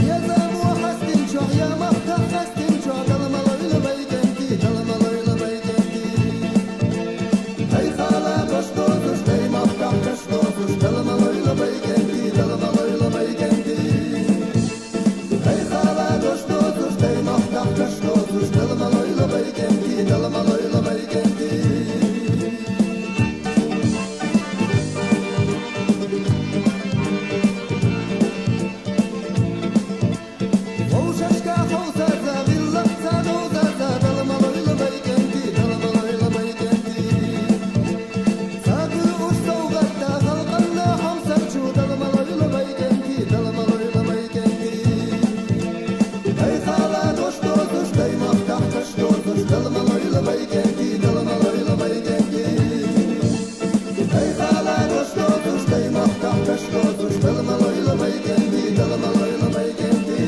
يا زابو حسن شو يا مختار حسن شو Hey xala qo'sh to'zish daymoqdan qish to'zish dilma o'ylamay genki dilma o'ylamay genki Hey xala qo'sh to'zish daymoqdan qish to'zish dilma o'ylamay genki dilma o'ylamay genki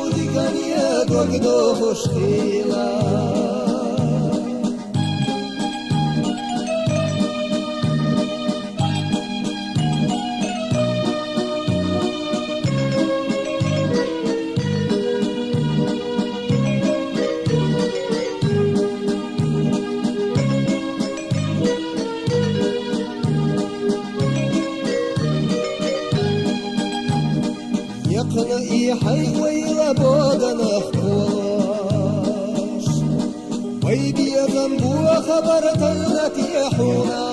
شودي كان يد وقدو مشكلة يقنئي حي ويلا بودا نخوش ويدي ذنبو خبرت التي حونا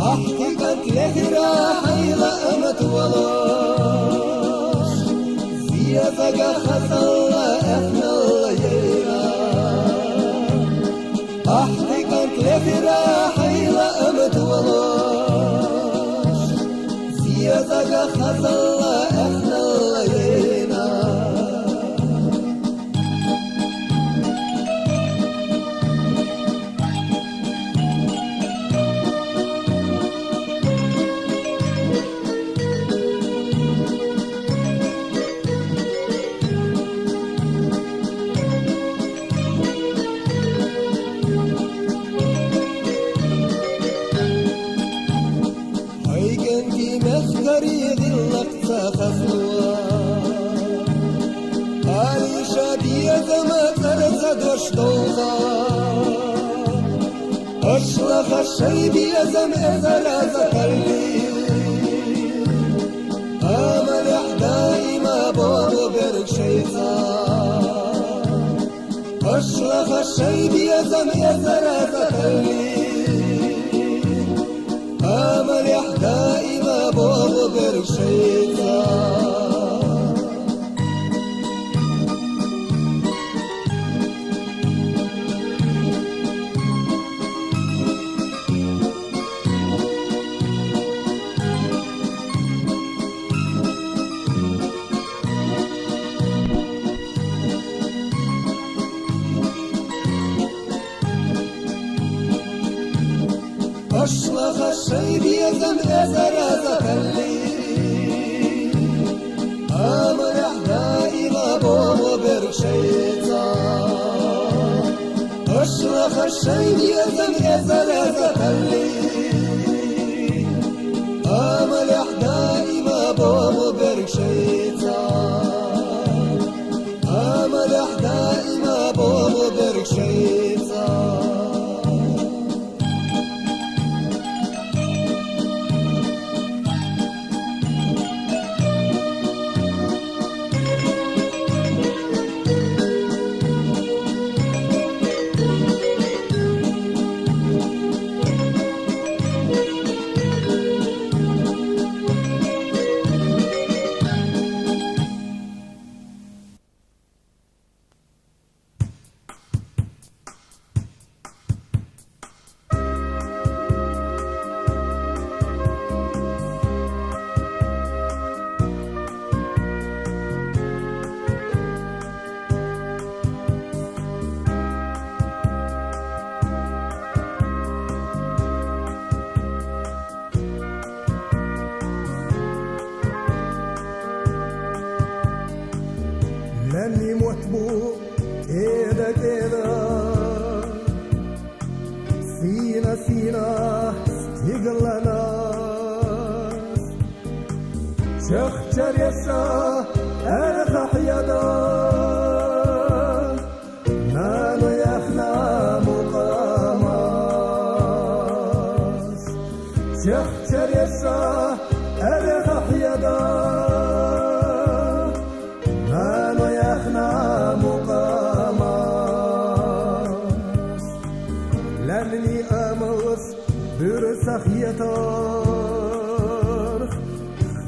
أحققت لهرا حي لأمت ولاش زيادك خزل إحنا الليلة أحققت لهرا حي لأمت ولاش زيادك خزل إحنا الليلة قريب اللقطة خزوة علي شابية ما ترزد وشطوطة أشلخ الشيب يزم إذا الليل أمل دائما بابو برشيطة أشلخ الشيب يزم إذا الليل أمل دائما بابو برشيطة أشلخ الشيب يزم إذا الليل أمر دائما بابو برشيطة أشلخ الشيب يزم إذا الليل أمر دائما بابو برشيطة أمر دائما بابو برشيطة لن يموت بو كده كده سينا سينا يقلنا شخشر يسا أرخح يدا نانو يخنا مقاماس شخشر يسا أرخح يدا لمني أموس برسخ يطار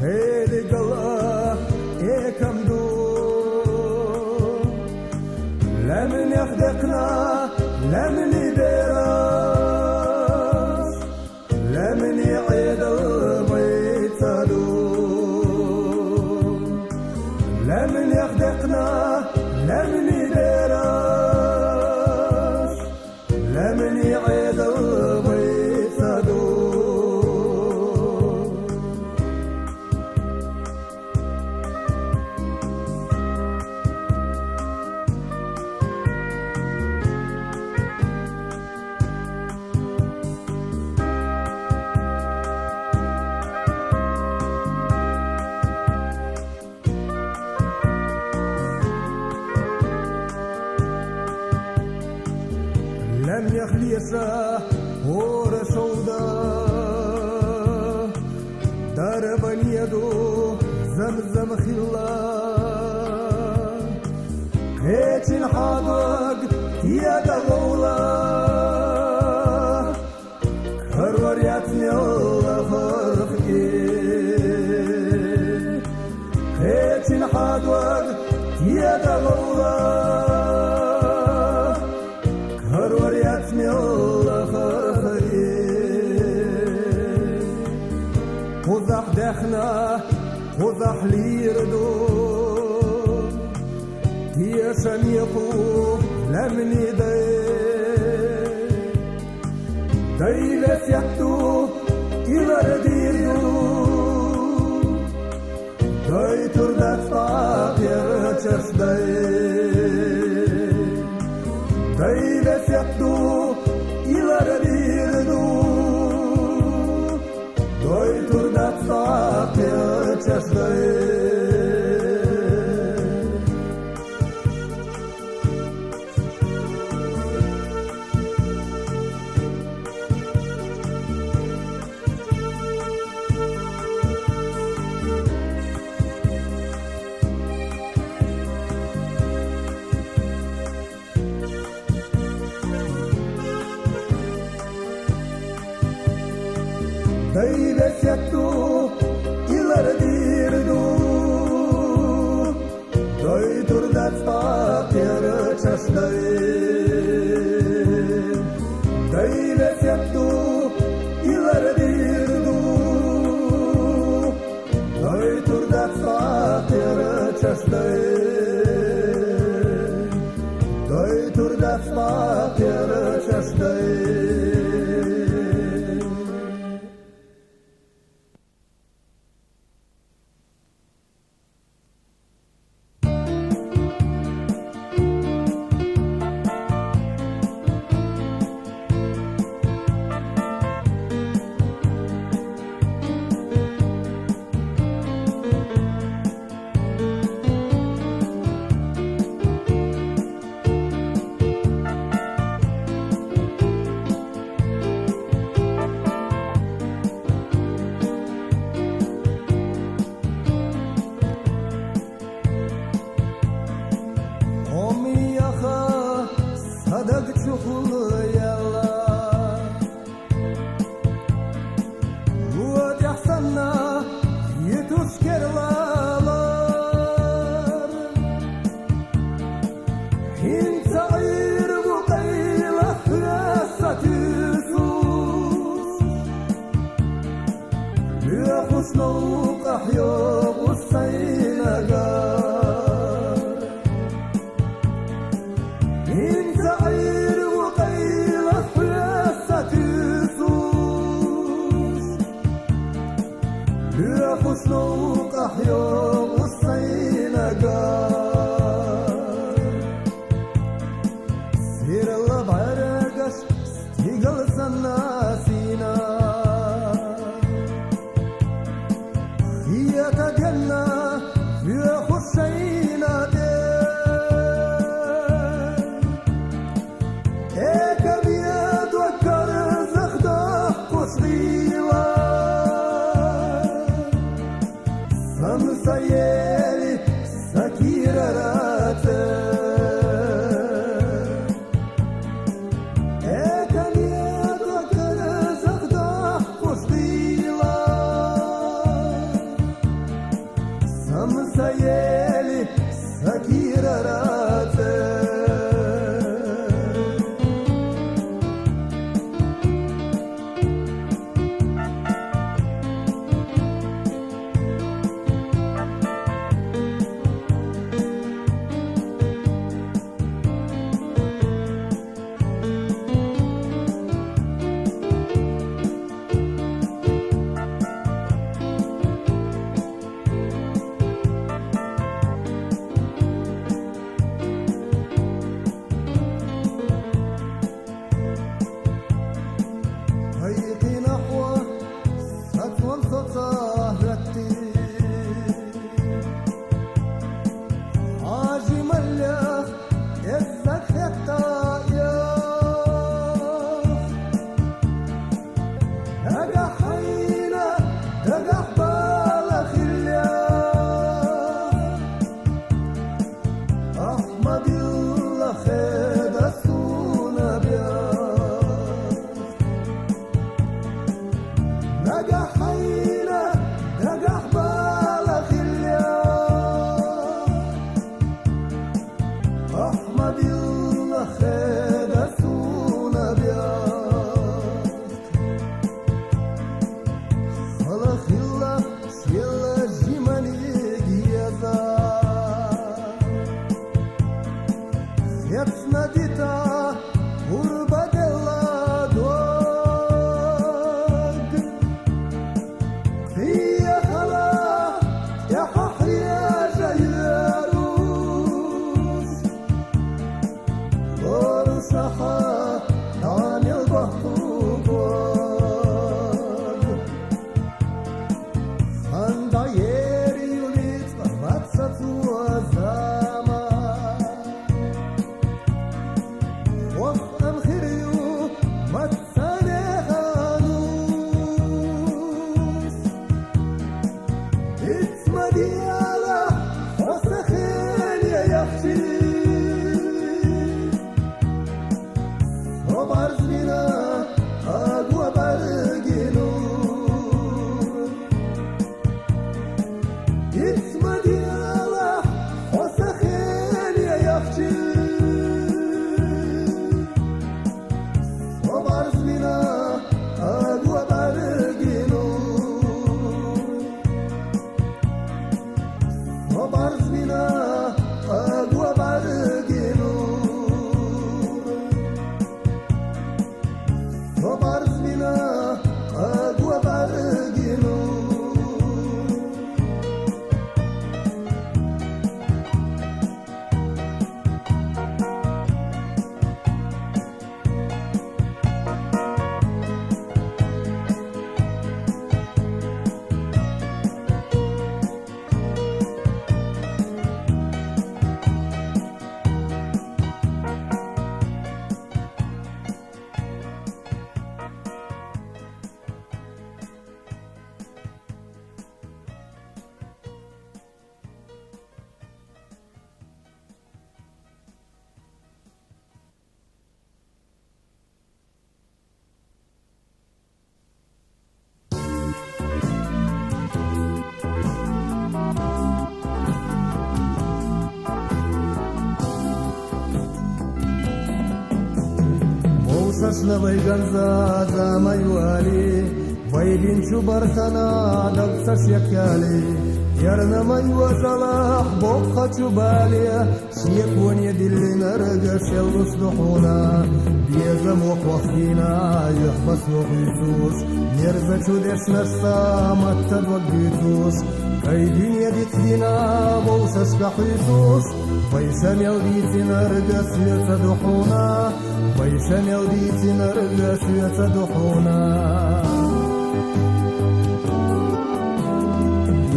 خيلي قلاه إيكم دو لمن يخدقنا لمني ديراس لمني عيد الميتالو لمن يخدقنا لمني ديراس لمن يعيد الميتالو لم يخليش ورشودا درب يدو زمزم خلا كيتشن حاضق يدا غولا كرور ياتني الله خرفكي كيتشن حاضق يدا غولا كرور ياتني الله خرفكي قضح دخنا قضح ليردو تيشن يقو لمني داي بس يكتو إلى ديريو داي تردت فاقير چرش داي بس يكتو إلى ديريو داي تردت فاقير چرش Dai besetto ilar dirdu Dai turdat fakir chasdai Dai besetto ilar dirdu Dai turdat fakir chasdai Dai turdat fakir chasdai Sayeli, Saki سشنا بيجنزا زما يوالي بيدين شو برتنا دقسش يكالي يرنا ما يوزلاح بوقة شبالية شيك وني دلي نرقش يلصدحونا بيزم وقوخينا يحبس وقيسوس نرزا شو ديش نشتا متد وقيتوس كي دنيا دي تدينا بوسش كحيسوس بيشم يوديتي نرقش يتدحونا بيشم يوديتي نرقش يتدحونا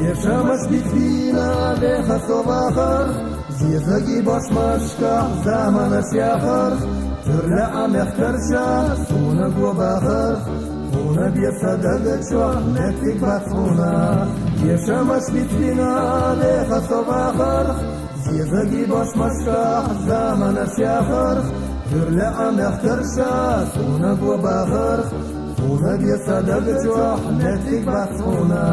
يشمس بكفينا ليخ الصباخر زيزاقي باش مشكح زمن السياخر ترلع مخترشا سونك وباخر خونا بيصدق شوح نتك بطفونا يشمس بكفينا ليخ الصباخر زيزاقي باش مشكح زمن السياخر ترلع مخترشا سونك وباخر خونا بيصدق شوح نتك بطفونا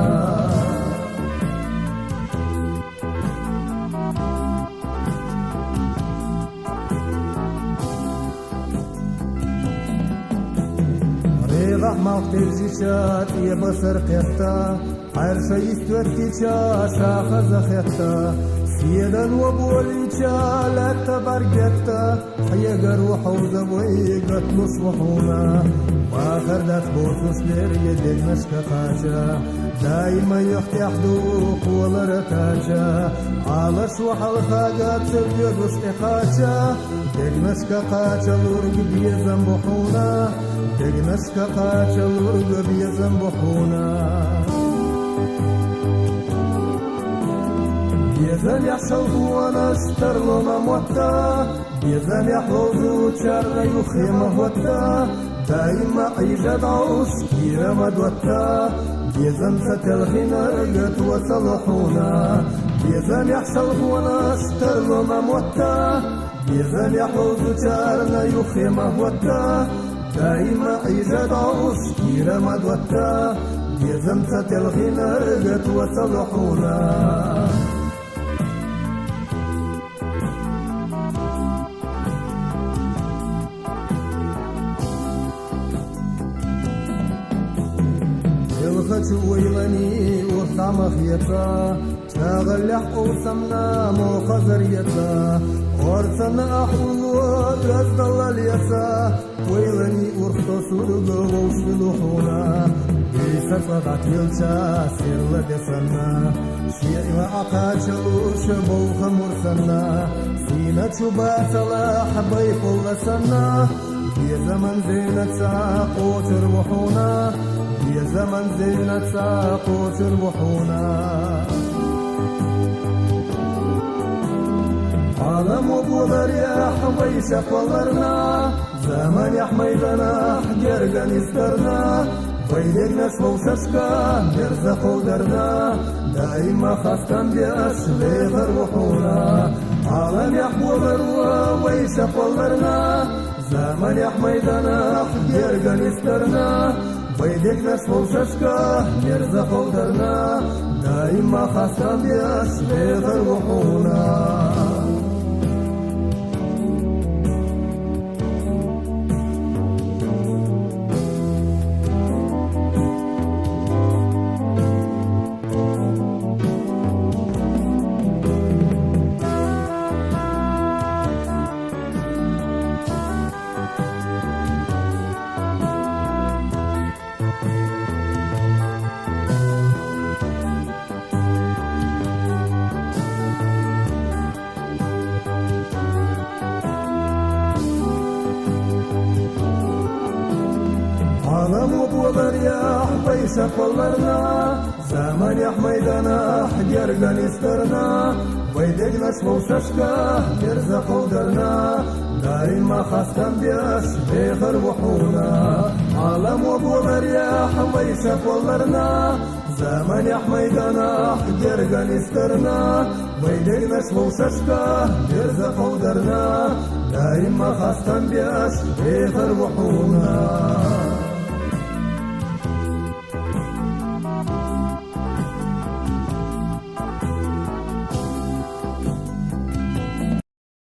رحمة وترجيشات يبصر قيتا عرشة يستوتيشا شاخز خيتا سيدا وبوليشا لا تبرقتا حيقر وحوز بويقت مصبحونا واخر دات بوتوس لرقدك نشكا خاشا دايما يحتي حدوق ولرتاشا عالش وحل خاقات سبيض وستخاشا دك نشكا خاشا لورق بيزن بحونا دقنشك قاتل ورق بيزن بحونا بيزن يحشل وانا اشترلو مموتا بيزن يحوزو شر يخيم هوتا دايما عيجد عوش كيرا مدوتا بيزن ستلخين رقت وصلحونا بيزن يحشل وانا اشترلو مموتا بيزن يحوزو شر يخيم هوتا دايما عيجد عوش كيرا مدوتا بيزن ستلخين رقت وصلحونا الخشو ويلني وصام خيطا شاغل لحق وسمنا مو خزريتا ورسنا أحولو رزد الله اليسا ويلني ورخصو سرق ووصلوحونا بيسا صدعت يلشا سير لدسنا شيء وعقاشلو شبوخ مرسنا سينة شبا صلاح بيف الله سنا يا زمن زينة ساقو تربحونا يا زمن زينة ساقو تربحونا عالم وبولر يا حويش فلرنا زمن يا حميدنا جرقن يسترنا بيدك نسوى وششكا نرزق ودرنا دايما خاصكن بياش ليغر وحونا عالم يا حبولر وويش فلرنا زمن يا حميدنا جرقن يسترنا بيدك نسوى وششكا نرزق ودرنا دايما خاصكن بياش ليغر وحونا عالم وبولر يا حبيش فلرنا زمن يا حميدنا جرقن يسترنا بيدك نشوى وششكا نرزق ودرنا دايما خاصكن بياش بيخر وحونا عالم وبولر يا حبيش فلرنا زمن يا حميدنا جرقن يسترنا بيدك نشوى وششكا نرزق ودرنا دايما خاصكن بياش بيخر وحونا